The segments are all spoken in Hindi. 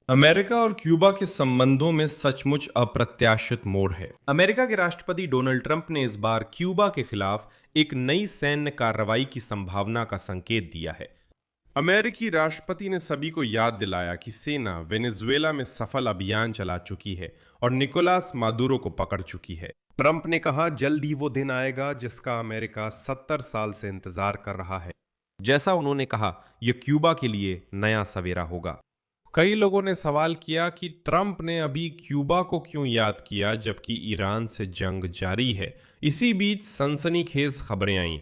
अमेरिका और क्यूबा के संबंधों में सचमुच अप्रत्याशित मोड़ है। अमेरिका के राष्ट्रपति डोनाल्ड ट्रंप ने इस बार क्यूबा के खिलाफ एक नई सैन्य कार्रवाई की संभावना का संकेत दिया है। अमेरिकी राष्ट्रपति ने सभी को याद दिलाया कि सेना वेनेजुएला में सफल अभियान चला चुकी है और निकोलास मादुरो को पकड़ चुकी है। ट्रंप ने कहा, जल्द ही वो दिन आएगा जिसका अमेरिका 70 साल से इंतजार कर रहा है। जैसा उन्होंने कहा, यह क्यूबा के लिए नया सवेरा होगा। कई लोगों ने सवाल किया कि ट्रंप ने अभी क्यूबा को क्यों याद किया जबकि ईरान से जंग जारी है। इसी बीच सनसनीखेज खबरें आईं।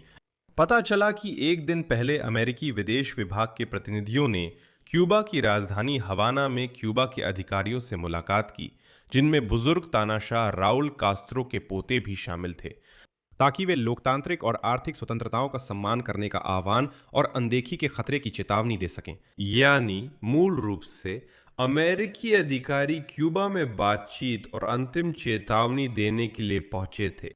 पता चला कि एक दिन पहले अमेरिकी विदेश विभाग के प्रतिनिधियों ने क्यूबा की राजधानी हवाना में क्यूबा के अधिकारियों से मुलाकात की, जिनमें बुजुर्ग तानाशाह राउल कास्त्रो के पोते भी शामिल थे, ताकि वे लोकतांत्रिक और आर्थिक स्वतंत्रताओं का सम्मान करने का आह्वान और अनदेखी के खतरे की चेतावनी दे सकें। यानी मूल रूप से अमेरिकी अधिकारी क्यूबा में बातचीत और अंतिम चेतावनी देने के लिए पहुंचे थे।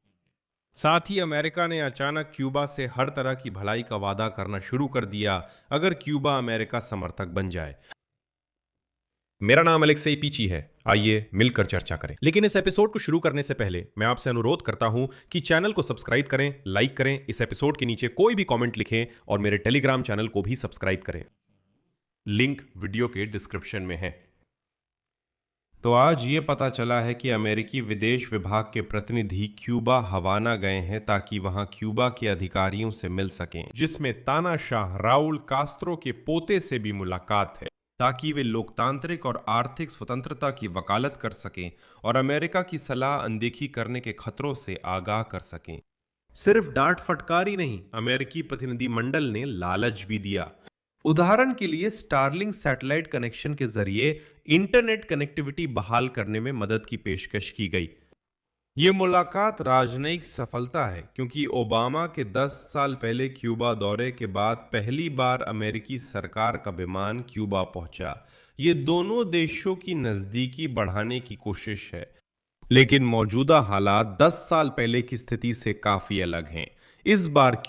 साथ ही अमेरिका ने अचानक क्यूबा से हर तरह की भलाई का वादा करना शुरू कर दिया अगर क्यूबा अमेरिका समर्थक बन जाए। मेरा नाम अलेक्सेई पीची है। आइए मिलकर चर्चा करें। लेकिन इस एपिसोड को शुरू करने से पहले मैं आपसे अनुरोध करता हूं कि चैनल को सब्सक्राइब करें, लाइक करें, इस एपिसोड के नीचे कोई भी कमेंट लिखें और मेरे टेलीग्राम चैनल को भी सब्सक्राइब करें। लिंक वीडियो के डिस्क्रिप्शन में है। तो आज ये पता चला है कि अमेरिकी विदेश विभाग के प्रतिनिधि क्यूबा हवाना गए हैं ताकि वहां क्यूबा के अधिकारियों से मिल सकें, जिसमें तानाशाह राउल कास्त्रो के पोते से भी मुलाकात है, ताकि वे लोकतांत्रिक और आर्थिक स्वतंत्रता की वकालत कर सकें और अमेरिका की सलाह अनदेखी करने के खतरों से आगाह कर सकें। सिर्फ डांट फटकार ही नहीं, अमेरिकी प्रतिनिधिमंडल ने लालच भी दिया। उदाहरण के लिए स्टारलिंक सैटेलाइट कनेक्शन के जरिए इंटरनेट कनेक्टिविटी बहाल करने में मदद की पेशकश की गई। ये मुलाकात राजनयिक सफलता है क्योंकि ओबामा के 10 साल पहले क्यूबा दौरे के बाद पहली बार अमेरिकी सरकार का विमान क्यूबा पहुंचा। ये दोनों देशों की नजदीकी बढ़ाने की कोशिश है, लेकिन मौजूदा हालात 10 साल पहले की स्थिति से काफी अलग हैं। इस बार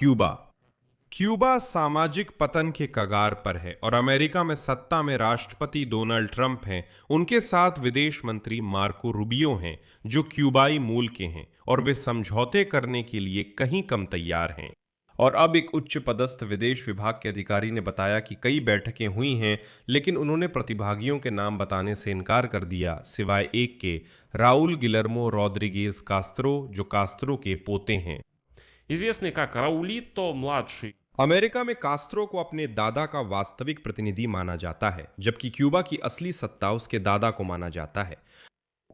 क्यूबा सामाजिक पतन के कगार पर है और अमेरिका में सत्ता में राष्ट्रपति डोनाल्ड ट्रंप हैं। उनके साथ विदेश मंत्री मार्को रूबियो हैं, जो क्यूबाई मूल के हैं और वे समझौते करने के लिए कहीं कम तैयार हैं। और अब एक उच्च पदस्थ विदेश विभाग के अधिकारी ने बताया कि कई बैठकें हुई हैं, लेकिन उन्होंने प्रतिभागियों के नाम बताने से इनकार कर दिया, सिवाय एक के, राउल गिलर्मो रॉड्रिगेज कास्त्रो, जो कास्त्रो के पोते हैं। Известный как Раулито-младший. अमेरिका में कास्त्रो को अपने दादा का वास्तविक प्रतिनिधि माना जाता है, जबकि क्यूबा की असली सत्ता उसके दादा को माना जाता है।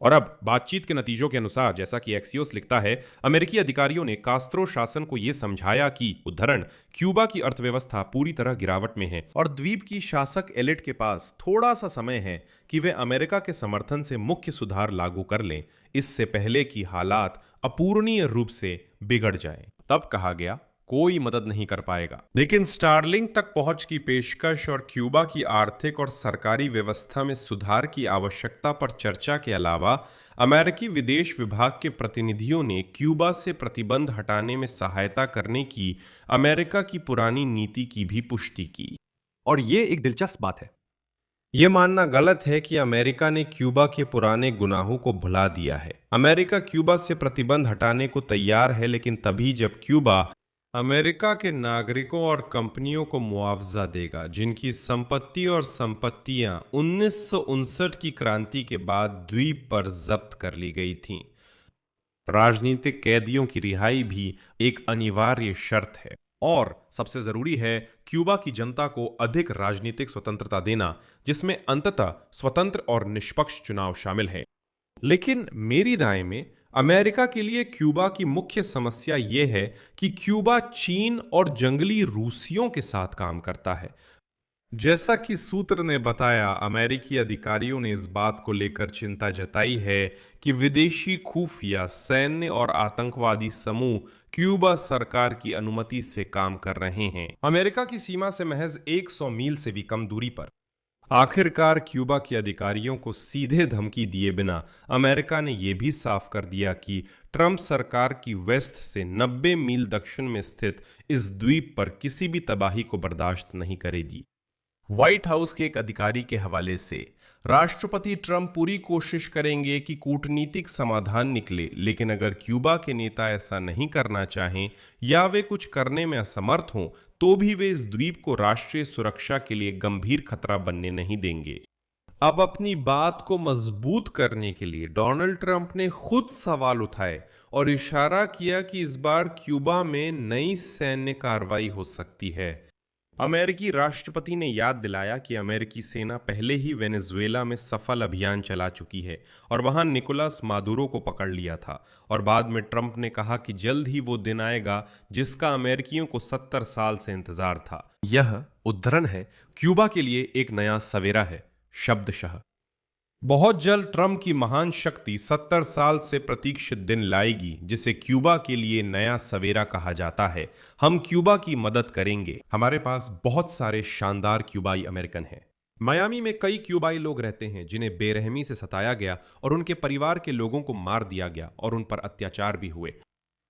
और अब बातचीत के नतीजों के अनुसार, जैसा कि एक्सियोस लिखता है, अमेरिकी अधिकारियों ने कास्त्रो शासन को यह समझाया कि उद्धरण क्यूबा की अर्थव्यवस्था पूरी तरह गिरावट में है और द्वीप की शासक एलिट के पास थोड़ा सा समय है कि वे अमेरिका के समर्थन से मुख्य सुधार लागू कर लें, इससे पहले कि हालात अपूरणीय रूप से बिगड़ जाएं। तब कहा गया, कोई मदद नहीं कर पाएगा। लेकिन स्टारलिंक तक पहुंच की पेशकश और क्यूबा की आर्थिक और सरकारी व्यवस्था में सुधार की आवश्यकता पर चर्चा के अलावा अमेरिकी विदेश विभाग के प्रतिनिधियों ने क्यूबा से प्रतिबंध हटाने में सहायता करने की अमेरिका की पुरानी नीति की भी पुष्टि की। और ये एक दिलचस्प बात है। यह मानना गलत है कि अमेरिका ने क्यूबा के पुराने गुनाहों को भुला दिया है। अमेरिका क्यूबा से प्रतिबंध हटाने को तैयार है, लेकिन तभी जब क्यूबा अमेरिका के नागरिकों और कंपनियों को मुआवजा देगा जिनकी संपत्ति और संपत्तियां 1959 की क्रांति के बाद द्वीप पर जब्त कर ली गई थीं। राजनीतिक कैदियों की रिहाई भी एक अनिवार्य शर्त है और सबसे जरूरी है क्यूबा की जनता को अधिक राजनीतिक स्वतंत्रता देना, जिसमें अंततः स्वतंत्र और निष्पक्ष चुनाव शामिल है। लेकिन मेरी राय में अमेरिका के लिए क्यूबा की मुख्य समस्या यह है कि क्यूबा चीन और जंगली रूसियों के साथ काम करता है। जैसा कि सूत्र ने बताया, अमेरिकी अधिकारियों ने इस बात को लेकर चिंता जताई है कि विदेशी खुफिया, सैन्य और आतंकवादी समूह क्यूबा सरकार की अनुमति से काम कर रहे हैं, अमेरिका की सीमा से महज 100 मील से भी कम दूरी पर। आखिरकार क्यूबा के अधिकारियों को सीधे धमकी दिए बिना अमेरिका ने यह भी साफ कर दिया कि ट्रंप सरकार की वेस्ट से 90 मील दक्षिण में स्थित इस द्वीप पर किसी भी तबाही को बर्दाश्त नहीं करेगी। व्हाइट हाउस के एक अधिकारी के हवाले से राष्ट्रपति ट्रंप पूरी कोशिश करेंगे कि कूटनीतिक समाधान निकले, लेकिन अगर क्यूबा के नेता ऐसा नहीं करना चाहें या वे कुछ करने में असमर्थ हों, तो भी वे इस द्वीप को राष्ट्रीय सुरक्षा के लिए गंभीर खतरा बनने नहीं देंगे। अब अपनी बात को मजबूत करने के लिए डोनाल्ड ट्रंप ने खुद सवाल उठाए और इशारा किया कि इस बार क्यूबा में नई सैन्य कार्रवाई हो सकती है। अमेरिकी राष्ट्रपति ने याद दिलाया कि अमेरिकी सेना पहले ही वेनेजुएला में सफल अभियान चला चुकी है और वहां निकोलस मादुरो को पकड़ लिया था, और बाद में ट्रंप ने कहा कि जल्द ही वो दिन आएगा जिसका अमेरिकियों को 70 साल से इंतजार था। यह उद्धरण है, क्यूबा के लिए एक नया सवेरा है, शब्दशः। बहुत जल्द ट्रंप की महान शक्ति 70 साल से प्रतीक्षित दिन लाएगी, जिसे क्यूबा के लिए नया सवेरा कहा जाता है। हम क्यूबा की मदद करेंगे। हमारे पास बहुत सारे शानदार क्यूबाई अमेरिकन हैं। मियामी में कई क्यूबाई लोग रहते हैं जिन्हें बेरहमी से सताया गया और उनके परिवार के लोगों को मार दिया गया और उन पर अत्याचार भी हुए।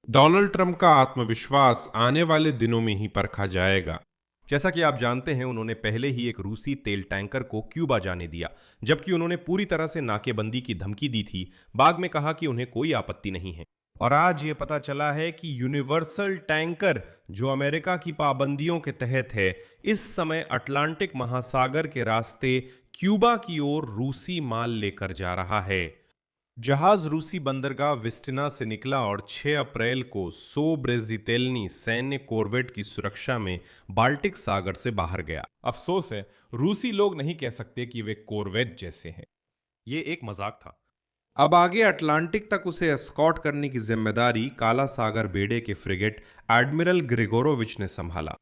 डोनाल्ड ट्रंप का आत्मविश्वास आने वाले दिनों में ही परखा जाएगा। जैसा कि आप जानते हैं, उन्होंने पहले ही एक रूसी तेल टैंकर को क्यूबा जाने दिया, जबकि उन्होंने पूरी तरह से नाकेबंदी की धमकी दी थी। बाद में कहा कि उन्हें कोई आपत्ति नहीं है, और आज ये पता चला है कि यूनिवर्सल टैंकर, जो अमेरिका की पाबंदियों के तहत है, इस समय अटलांटिक महासागर के रास्ते क्यूबा की ओर रूसी माल लेकर जा रहा है। जहाज रूसी बंदरगाह विस्टिना से निकला और 6 अप्रैल को सोब्रेजितेल्नी सैन्य कॉर्वेट की सुरक्षा में बाल्टिक सागर से बाहर गया। अफसोस है, रूसी लोग नहीं कह सकते कि वे कॉर्वेट जैसे हैं। ये एक मजाक था। अब आगे अटलांटिक तक उसे एस्कॉर्ट करने की जिम्मेदारी काला सागर बेड़े के फ्रिगेट एडमिरल ग्रिगोरोविच ने संभाला।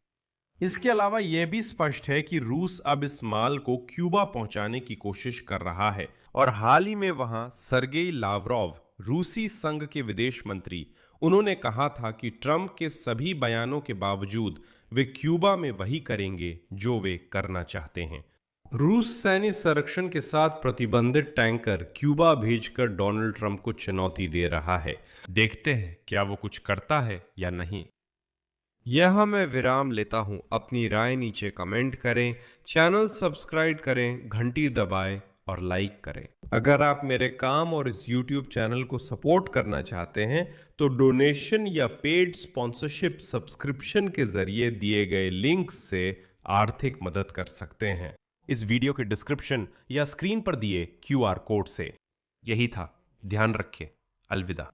इसके अलावा यह भी स्पष्ट है कि रूस अब इस माल को क्यूबा पहुंचाने की कोशिश कर रहा है, और हाल ही में वहां सर्गेई लावरोव, रूसी संघ के विदेश मंत्री, उन्होंने कहा था कि ट्रंप के सभी बयानों के बावजूद वे क्यूबा में वही करेंगे जो वे करना चाहते हैं। रूस सैन्य संरक्षण के साथ प्रतिबंधित टैंकर क्यूबा भेजकर डोनाल्ड ट्रंप को चुनौती दे रहा है। देखते हैं क्या वो कुछ करता है या नहीं। यह मैं विराम लेता हूं। अपनी राय नीचे कमेंट करें, चैनल सब्सक्राइब करें, घंटी दबाएं और लाइक करें। अगर आप मेरे काम और इस YouTube चैनल को सपोर्ट करना चाहते हैं तो डोनेशन या पेड स्पॉन्सरशिप सब्सक्रिप्शन के जरिए दिए गए लिंक्स से आर्थिक मदद कर सकते हैं, इस वीडियो के डिस्क्रिप्शन या स्क्रीन पर दिए QR कोड से। यही था, ध्यान रखें। अलविदा।